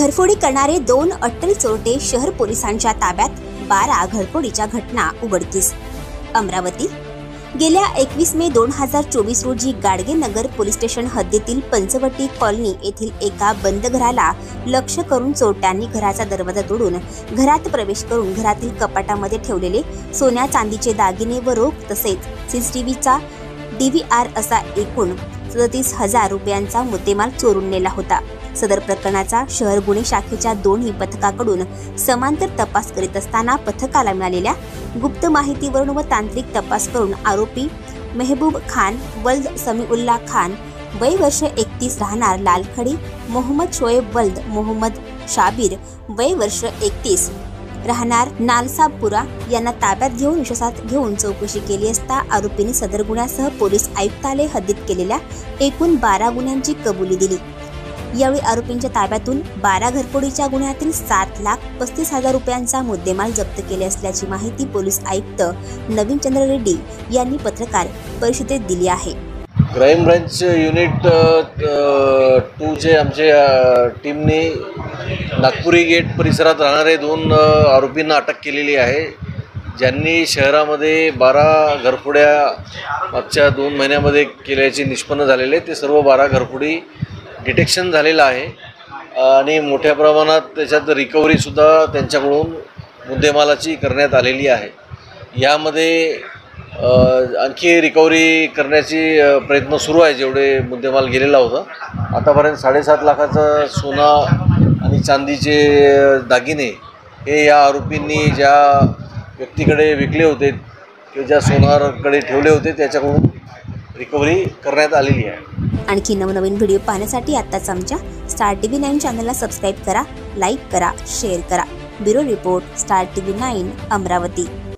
घरफोडी करणारे 2 अट्टल चोरटे शहर पोलिसांच्या ताब्यात, 12 घरफोडीच्या घटना उघडकीस। अमरावती गेल्या 21 मे 2024 रोजी गाडगेनगर पोलीस स्टेशन हद्दीतील पंचवटी कॉलनी येथील एका बंद घराला लक्ष्य करून चोरट्यांनी घराचा दरवाजा तोडून घरात प्रवेश करून घरातील कपाटामध्ये ठेवलेले सोन्या चांदीचे दागिने व रोख तसेच सीसीटीव्हीचा DVR असा एकूण 37,000 रुपयांचा मुद्देमाल चोरून नेला होता। सदर प्रकरणाचा शहर गुन्हे शाखेच्या दोन्ही पथकाकडून समांतर तपास करीत असताना पथकाला मिळालेल्या गुप्त माहितीवरून व तांत्रिक तपास करून आरोपी मेहबूब खान वल्द समीउल्ला खान वय वर्ष 31 राहणार लालखडी, मोहम्मद शोएब वल्द मोहम्मद शाबीर वय वर्ष 31 राहणार नालसापुरा यांना ताब्यात घेऊन विश्वासात घेऊन चौकशी केली असता आरोपींनी सदर गुन्ह्यासह पोलीस आयुक्तालय हद्दीत केलेल्या एकूण 12 गुन्ह्यांची कबुली दिली। यावेळी आरोपींच्या ताब्यातून 12 घरफोडीच्या गुन्ह्यातील 7,35,000 रुपयांचा मुद्देमाल जप्त केले असल्याची माहिती पोलीस आयुक्त नवीन चंद्र रेड्डी यांनी पत्रकार परिषदेत दिली आहे। क्राइम ब्रांच युनिट 2 चे आमच्या टीमने नागपुरी गेट परिसरात राहणारे 2 आरोपींना अटक केलेली आहे, ज्यांनी शहरामध्ये 12 घरफोड्या मागच्या 2 महिन्यामध्ये केल्याचे निष्पन्न झालेले। ते सर्व 12 घरफोडी डिटेक्शन झालेलं आहे आणि मोठ्या प्रमाणात त्याच्यात रिकव्हरीसुद्धा त्यांच्याकडून मुद्देमालाची करण्यात आलेली आहे। यामध्ये आणखी रिकव्हरी करण्याची प्रयत्न सुरू आहे। जेवढे मुद्देमाल गेलेला होता आतापर्यंत 7.5 लाखाचा सोना आणि चांदीचे दागिने हे या आरोपींनी ज्या व्यक्तीकडे विकले होते किंवा ज्या सोनारकडे ठेवले होते त्याच्याकडून रिकव्हरी करण्यात आलेली आहे। आणखी नवनवीन व्हिडिओ पाहण्यासाठी आत्ताच आमच्या स्टार TV9 चॅनलला सबस्क्राईब करा, लाईक करा, शेअर करा। Bureau report, star TV9 Amravati.